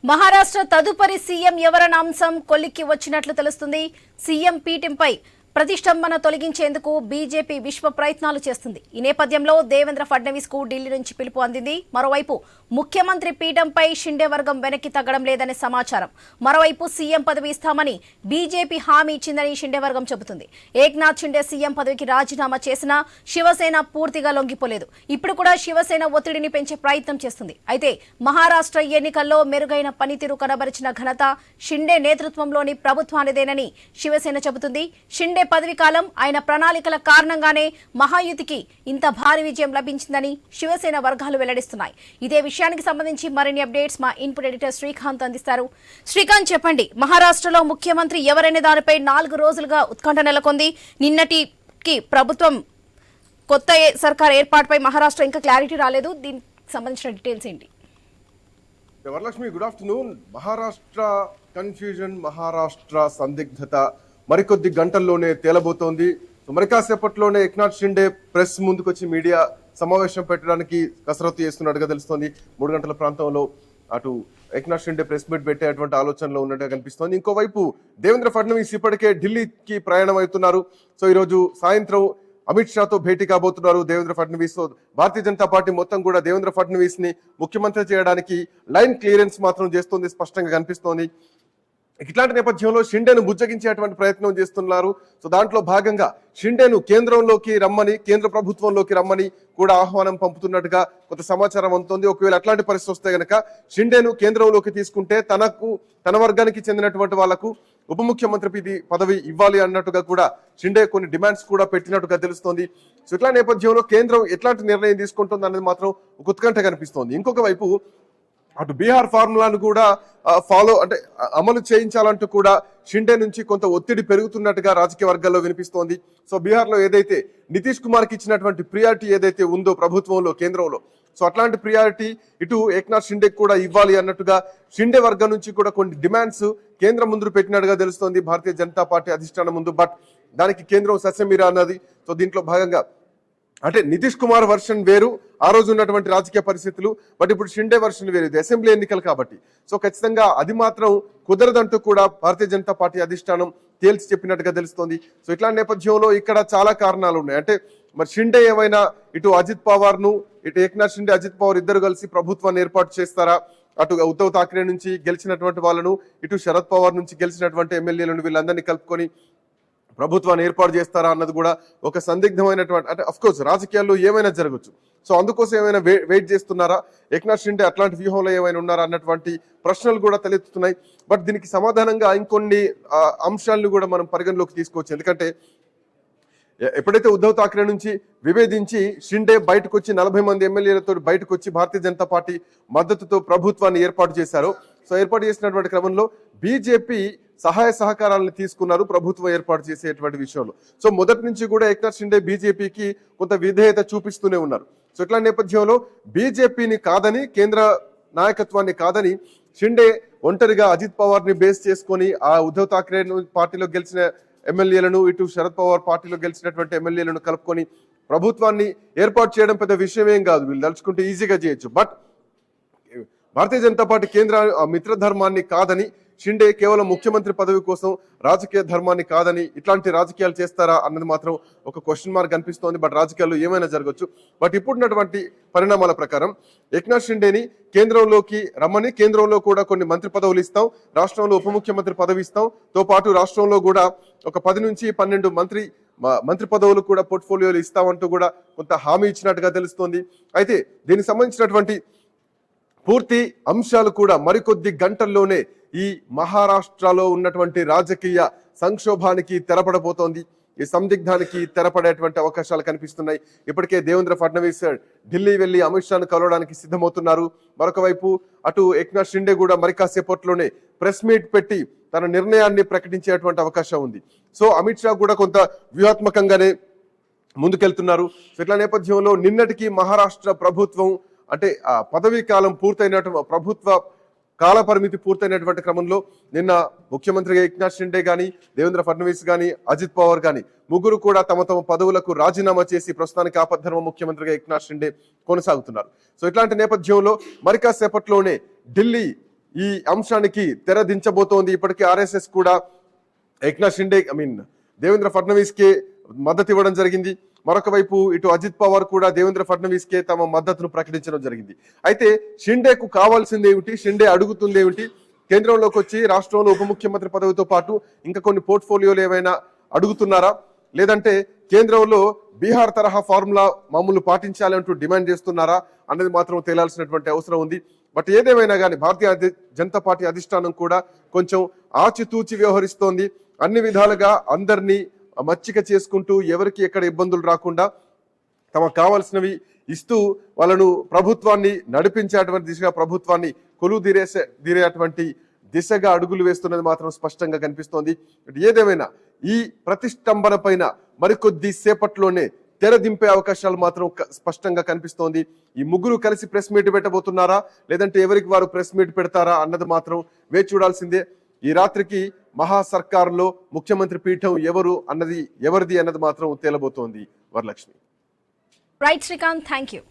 మహారాష్ట్ర తదుపరి సీఎం ఎవరన్న అంశం కొలిక్కి వచ్చినట్లు తెలుస్తుంది. సీఎం పీఠంపై ప్రతిష్టంభన తొలగించేందుకు బీజేపీ విశ్వ ప్రయత్నాలు చేస్తుంది. ఈ నేపథ్యంలో దేవేంద్ర ఫడ్నవీస్ కు ఢిల్లీ నుంచి పిలుపు అందింది. మరోవైపు ముఖ్యమంత్రి పీఠంపై షిండే వర్గం వెనక్కి తగ్గడం లేదనే సమాచారం. మరోవైపు సీఎం పదవి ఇస్తామని బీజేపీ హామీ ఇచ్చిందని షిండే వర్గం చెబుతుంది. ఏక్నాథ్ షిండే సీఎం పదవికి రాజీనామా చేసినా శివసేన పూర్తిగా లొంగిపోలేదు. ఇప్పుడు కూడా శివసేన ఒత్తిడిని పెంచే ప్రయత్నం చేస్తుంది. అయితే మహారాష్ట్ర ఎన్నికల్లో మెరుగైన పనితీరు కనబరిచిన ఘనత షిండే నేతృత్వంలోని ప్రభుత్వానిదేనని శివసేన చెబుతుంది. షిండే పదవి కాలం ఆయన ప్రణాళికల కారణంగానే మహాయుతికి ఇంత భారీ విజయం లభించిందని శివసేన వర్గాలు వెల్లడిస్తున్నాయి. ఇదే విషయానికి సంబంధించి మరిన్ని అప్డేట్స్ మా ఇన్పుట్ ఎడిటర్ శ్రీకాంత్ అందిస్తారు. శ్రీకాంత్, చెప్పండి, మహారాష్ట్రలో ముఖ్యమంత్రి ఎవరనే దానిపై 4 రోజులుగా ఉత్కంఠ నెలకొంది. నిన్నటికి ప్రభుత్వం కొత్త సర్కార్ ఏర్పాటుపై మహారాష్ట్ర ఇంకా క్లారిటీ రాలేదు. దీనికి సంబంధించిన డీటెయిల్స్ ఏంటి? Varalakshmi, good afternoon. Maharashtra confusion, Maharashtra సందిగ్ధత మరికొద్ది గంటల్లోనే తేలబోతోంది. మరి కాసేపట్లోనే ఏక్నాథ్ షిండే ప్రెస్ ముందుకొచ్చి మీడియా సమావేశం పెట్టడానికి కసరత్తు చేస్తున్నట్టుగా తెలుస్తోంది. 3 గంటల ప్రాంతంలో అటు ఏక్నాథ్ షిండే ప్రెస్ మీట్ పెట్టేటువంటి ఆలోచనలో ఉన్నట్టుగా కనిపిస్తోంది. ఇంకోవైపు దేవేంద్ర ఫడ్నవీస్ ఇప్పటికే ఢిల్లీకి ప్రయాణం అవుతున్నారు. సో ఈరోజు సాయంత్రం అమిత్ షాతో భేటీ కాబోతున్నారు దేవేంద్ర ఫడ్నవీస్. భారతీయ జనతా పార్టీ మొత్తం కూడా దేవేంద్ర ఫడ్నవీస్ ని ముఖ్యమంత్రి చేయడానికి లైన్ క్లియరెన్స్ మాత్రం చేస్తుంది, స్పష్టంగా కనిపిస్తోంది. ఇట్లాంటి నేపథ్యంలో షిండేను బుజ్జగించేటువంటి ప్రయత్నం చేస్తున్నారు. సో దాంట్లో భాగంగా షిండేను కేంద్రంలోకి రమ్మని, కేంద్ర ప్రభుత్వంలోకి రమ్మని కూడా ఆహ్వానం పంపుతున్నట్టుగా కొంత సమాచారం అందుతోంది. ఒకవేళ అట్లాంటి పరిస్థితి వస్తే గనక షిండేను కేంద్రంలోకి తీసుకుంటే తన వర్గానికి చెందినటువంటి వాళ్లకు ఉప ముఖ్యమంత్రి పదవి ఇవ్వాలి అన్నట్టుగా కూడా షిండే కొన్ని డిమాండ్స్ కూడా పెట్టినట్టుగా తెలుస్తోంది. సో ఇట్లా నేపథ్యంలో కేంద్రం ఎట్లాంటి నిర్ణయం తీసుకుంటుంది అనేది మాత్రం ఒక ఉత్కంఠ కనిపిస్తోంది. ఇంకొక వైపు అటు బీహార్ ఫార్ములాను కూడా అమలు చేయించాలంటూ కూడా షిండే నుంచి కొంత ఒత్తిడి పెరుగుతున్నట్టుగా రాజకీయ వర్గాల్లో వినిపిస్తోంది. సో బీహార్ లో ఏదైతే నితీష్ కుమార్ కి ఇచ్చినటువంటి ప్రియారిటీ ఏదైతే ఉందో ప్రభుత్వంలో, కేంద్రంలో, సో అట్లాంటి ప్రియారిటీ ఇటు ఏక్నాథ్ షిండే కూడా ఇవ్వాలి అన్నట్టుగా షిండే వర్గం నుంచి కూడా కొన్ని డిమాండ్స్ కేంద్రం ముందు పెట్టినట్టుగా తెలుస్తోంది భారతీయ జనతా పార్టీ అధిష్టానం ముందు. బట్ దానికి కేంద్రం సస్యమీరా అన్నది. సో దీంట్లో భాగంగా అంటే నితీష్ కుమార్ వర్షన్ వేరు, ఆ రోజు ఉన్నటువంటి రాజకీయ పరిస్థితులు. బట్ ఇప్పుడు షిండే వర్షన్ వేరు, ఇది అసెంబ్లీ ఎన్నికలు కాబట్టి. సో ఖచ్చితంగా అది మాత్రం కుదరదంటూ కూడా భారతీయ జనతా పార్టీ అధిష్టానం తేల్చి చెప్పినట్టుగా తెలుస్తోంది. సో ఇట్లాంటి నేపథ్యంలో ఇక్కడ చాలా కారణాలు ఉన్నాయి. అంటే మరి షిండే ఏమైనా ఇటు అజిత్ పవార్ ను, ఇటు ఏక్నాథ్ షిండే, అజిత్ పవార్ ఇద్దరు కలిసి ప్రభుత్వాన్ని ఏర్పాటు చేస్తారా? అటు ఉద్ధవ్ ఠాక్రే నుంచి గెలిచినటువంటి వాళ్ళను, ఇటు శరద్ పవార్ నుంచి గెలిచినటువంటి ఎమ్మెల్యేలను, వీళ్ళందరినీ కలుపుకొని ప్రభుత్వాన్ని ఏర్పాటు చేస్తారా అన్నది కూడా ఒక సందిగ్ధమైనటువంటి, అంటే అఫ్ కోర్స్ రాజకీయాల్లో ఏమైనా జరగచ్చు. సో అందుకోసం ఏమైనా వెయిట్ చేస్తున్నారా? ఏక్నాథ్ షిండే అట్లాంటి వ్యూహంలో ఏమైనా ఉన్నారా అన్నటువంటి ప్రశ్నలు కూడా తలెత్తుతున్నాయి. బట్ దీనికి సమాధానంగా ఇంకొన్ని అంశాలను కూడా మనం పరిగణలోకి తీసుకోవచ్చు. ఎందుకంటే ఎప్పుడైతే ఉద్ధవ్ ఠాక్రే నుంచి విభేదించి షిండే బయటకు వచ్చి 40 మంది ఎమ్మెల్యేలతో బయటకు వచ్చి భారతీయ జనతా పార్టీ మద్దతుతో ప్రభుత్వాన్ని ఏర్పాటు చేశారు. సో ఏర్పాటు చేసినటువంటి క్రమంలో బీజేపీ సహాయ సహకారాలను తీసుకున్నారు ప్రభుత్వం ఏర్పాటు చేసేటువంటి విషయంలో. సో మొదటి నుంచి కూడా ఏక్నాథ్ షిండే బీజేపీకి కొంత విధేయత చూపిస్తూనే ఉన్నారు. సో ఇట్లా నేపథ్యంలో బీజేపీని కాదని, కేంద్ర నాయకత్వాన్ని కాదని షిండే ఒంటరిగా అజిత్ పవార్ ని బేస్ చేసుకొని ఆ ఉద్ధవ్ ఠాక్రే పార్టీలో గెలిచిన ఎమ్మెల్యేలను, ఇటు శరద్ పవార్ పార్టీలో గెలిచినటువంటి ఎమ్మెల్యేలను కలుపుకొని ప్రభుత్వాన్ని ఏర్పాటు చేయడం పెద్ద విషయం ఏం కాదు, వీళ్ళు తలుచుకుంటే ఈజీగా చేయొచ్చు. బట్ భారతీయ జనతా పార్టీ కేంద్ర మిత్రధర్మాన్ని కాదని, షిండే కేవలం ముఖ్యమంత్రి పదవి కోసం రాజకీయ ధర్మాన్ని కాదని ఇట్లాంటి రాజకీయాలు చేస్తారా అన్నది మాత్రం ఒక క్వశ్చన్ మార్క్ అనిపిస్తోంది. బట్ రాజకీయాల్లో ఏమైనా జరగచ్చు. బట్ ఇప్పుడున్నటువంటి పరిణామాల ప్రకారం ఏక్నాథ్ షిండేని కేంద్రంలోకి రమ్మని, కేంద్రంలో కూడా కొన్ని మంత్రి పదవులు ఇస్తాం, రాష్ట్రంలో ఉప ముఖ్యమంత్రి పదవి ఇస్తాం, తో పాటు రాష్ట్రంలో కూడా ఒక 10 నుంచి 12 మంత్రి పదవులు కూడా పోర్ట్ఫోలియోలు ఇస్తామంటూ కూడా కొంత హామీ ఇచ్చినట్టుగా తెలుస్తోంది. అయితే దీనికి సంబంధించినటువంటి పూర్తి అంశాలు కూడా మరికొద్ది గంటల్లోనే ఈ మహారాష్ట్రలో ఉన్నటువంటి రాజకీయ సంక్షోభానికి తెరపడబోతోంది. ఈ సందిగ్ధానికి తెరపడేటువంటి అవకాశాలు కనిపిస్తున్నాయి. ఇప్పటికే దేవేంద్ర ఫడ్నవీస్ ఢిల్లీ వెళ్లి అమిత్ షాను కలవడానికి సిద్ధమవుతున్నారు. మరొక వైపు అటు ఏక్నాథ్ షిండే కూడా మరి కాసేపట్లోనే ప్రెస్ మీట్ పెట్టి తన నిర్ణయాన్ని ప్రకటించేటువంటి అవకాశం ఉంది. సో అమిత్ షా కూడా కొంత వ్యూహాత్మకంగానే ముందుకెళ్తున్నారు. సో ఇట్లా నేపథ్యంలో నిన్నటికి మహారాష్ట్ర ప్రభుత్వం అంటే ఆ పదవీ కాలం పూర్తయినటువంటి, ప్రభుత్వ కాల పరిమితి పూర్తయినటువంటి క్రమంలో నిన్న ముఖ్యమంత్రిగా ఏక్నాథ్ షిండే గాని, దేవేంద్ర ఫడ్నవీస్ గాని, అజిత్ పవార్ గాని ముగ్గురు కూడా తమ పదవులకు రాజీనామా చేసి ప్రస్తుతానికి ఆపద్ధర్మ ముఖ్యమంత్రిగా ఏక్నాథ్ షిండే కొనసాగుతున్నారు. సో ఇట్లాంటి నేపథ్యంలో మరి కాసేపట్లోనే ఢిల్లీ ఈ అంశానికి తెర దించబోతోంది. ఇప్పటికే ఆర్ఎస్ఎస్ కూడా ఏక్నాథ్ షిండే దేవేంద్ర ఫడ్నవీస్ కే మద్దతు ఇవ్వడం జరిగింది. మరొక వైపు ఇటు అజిత్ పవార్ కూడా దేవేంద్ర ఫడ్నవీస్ కే తమ మద్దతును ప్రకటించడం జరిగింది. అయితే షిండేకు కావాల్సింది ఏమిటి, షిండే అడుగుతుంది ఏమిటి, కేంద్రంలోకి వచ్చి రాష్ట్రంలో ఉప ముఖ్యమంత్రి పదవితో పాటు ఇంకా కొన్ని పోర్ట్ఫోలియోలు ఏమైనా అడుగుతున్నారా, లేదంటే కేంద్రంలో బీహార్ తరహా ఫార్ములా మామూలు పాటించాలి అంటూ డిమాండ్ చేస్తున్నారా అన్నది మాత్రం తేలాల్సినటువంటి అవసరం ఉంది. బట్ ఏదేమైనా కానీ భారతీయ జనతా పార్టీ అధిష్టానం కూడా కొంచెం ఆచితూచి వ్యవహరిస్తోంది. అన్ని విధాలుగా అందరినీ మచ్చిక చేసుకుంటూ ఎవరికి ఎక్కడ ఇబ్బందులు రాకుండా తమకు కావాల్సినవి ఇస్తూ వాళ్ళను ప్రభుత్వాన్ని నడిపించేటువంటి దిశగా, ప్రభుత్వాన్ని కొలువు తీరేటువంటి దిశగా అడుగులు వేస్తున్నది మాత్రం స్పష్టంగా కనిపిస్తోంది. ఏదేమైనా ఈ ప్రతిష్టంభన పైన మరికొద్ది సేపట్లోనే తెర దింపే అవకాశాలు మాత్రం స్పష్టంగా కనిపిస్తోంది. ఈ ముగ్గురు కలిసి ప్రెస్ మీట్ పెట్టబోతున్నారా, లేదంటే ఎవరికి వారు ప్రెస్ మీట్ పెడతారా అన్నది మాత్రం వేచి చూడాల్సిందే. ఈ రాత్రికి మహా సర్కారులో ముఖ్యమంత్రి పీఠం ఎవరిది అన్నది మాత్రం తేలబోతోంది. Varalakshmi. Right Srikanth, thank you.